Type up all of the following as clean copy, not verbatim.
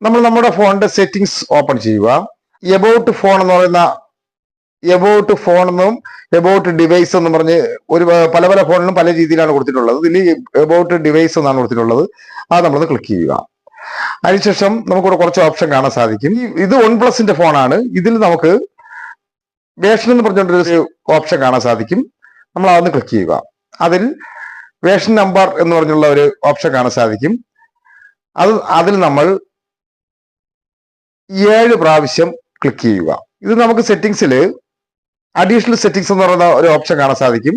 നമ്മൾ നമ്മുടെ ഫോണിന്റെ സെറ്റിംഗ്സ് ഓപ്പൺ ചെയ്യുക. എബൌട്ട് ഫോൺ എന്ന് പറയുന്ന എബൌട്ട് ഫോൺ എന്നും എബൌട്ട് ഡിവൈസ് എന്നും പറഞ്ഞ് പല പല ഫോണിലും പല രീതിയിലാണ് കൊടുത്തിട്ടുള്ളത്. ഇതിൽ എബൌട്ട് ഡിവൈസ് എന്നാണ് കൊടുത്തിട്ടുള്ളത്. അത് നമ്മളത് ക്ലിക്ക് ചെയ്യുക. അതിനുശേഷം നമുക്കിവിടെ കുറച്ച് ഓപ്ഷൻ കാണാൻ സാധിക്കും. ഇത് OnePlusന്റെ ഫോണാണ്. ഇതിൽ നമുക്ക് വേർഷൻ എന്ന് പറഞ്ഞുകൊണ്ടൊരു ഓപ്ഷൻ കാണാൻ സാധിക്കും. നമ്മൾ അതൊന്ന് ക്ലിക്ക് ചെയ്യുക. അതിൽ വേർഷൻ നമ്പർ എന്ന് പറഞ്ഞുള്ള ഒരു ഓപ്ഷൻ കാണാൻ സാധിക്കും. അതിൽ നമ്മൾ 7 പ്രാവശ്യം ക്ലിക്ക് ചെയ്യുക. ഇത് നമുക്ക് സെറ്റിംഗ്സിൽ അഡീഷണൽ സെറ്റിംഗ്സ് എന്ന് പറയുന്ന ഒരു ഓപ്ഷൻ കാണാൻ സാധിക്കും.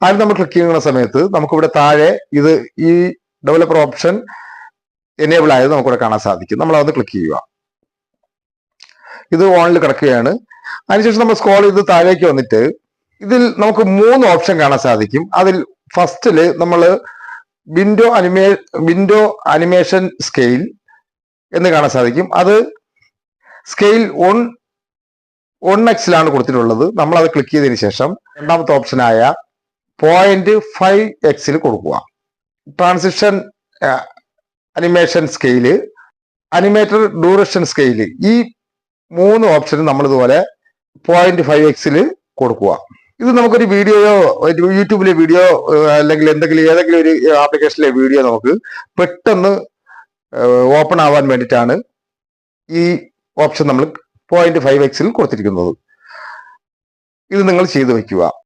അതിൽ നമ്മൾ ക്ലിക്ക് ചെയ്യുന്ന സമയത്ത് നമുക്കിവിടെ താഴെ ഈ ഡെവലപ്പർ ഓപ്ഷൻ എനേബിൾ ആയത് നമുക്കിവിടെ കാണാൻ സാധിക്കും. നമ്മൾ അതൊന്ന് ക്ലിക്ക് ചെയ്യുക. ഇത് ഓണിൽ കിടക്കുകയാണ്. അതിനുശേഷം നമ്മൾ സ്ക്രോൾ ചെയ്ത് താഴേക്ക് വന്നിട്ട് ഇതിൽ നമുക്ക് 3 ഓപ്ഷൻ കാണാൻ സാധിക്കും. അതിൽ ഫസ്റ്റില് നമ്മൾ വിൻഡോ അനിമേഷൻ സ്കെയിൽ എന്ന് കാണാൻ സാധിക്കും. അത് സ്കെയിൽ 1x കൊടുത്തിട്ടുള്ളത്. നമ്മൾ അത് ക്ലിക്ക് ചെയ്തതിന് ശേഷം രണ്ടാമത്തെ ഓപ്ഷനായ 0.5x കൊടുക്കുക. Transition animation scale, animator duration scale, ഈ 3 ഓപ്ഷൻ നമ്മൾ ഇതുപോലെ 0.5x കൊടുക്കുക. ഇത് നമുക്കൊരു വീഡിയോയോ യൂട്യൂബിലെ വീഡിയോ അല്ലെങ്കിൽ ഏതെങ്കിലും ഒരു ആപ്ലിക്കേഷനിലെ വീഡിയോ നമുക്ക് പെട്ടെന്ന് ഓപ്പൺ ആവാൻ വേണ്ടിയിട്ടാണ് ഈ ഓപ്ഷൻ നമ്മൾ 0.5x കൊടുത്തിരിക്കുന്നത്. ഇത് നിങ്ങൾ ചെയ്തു വെക്കുക.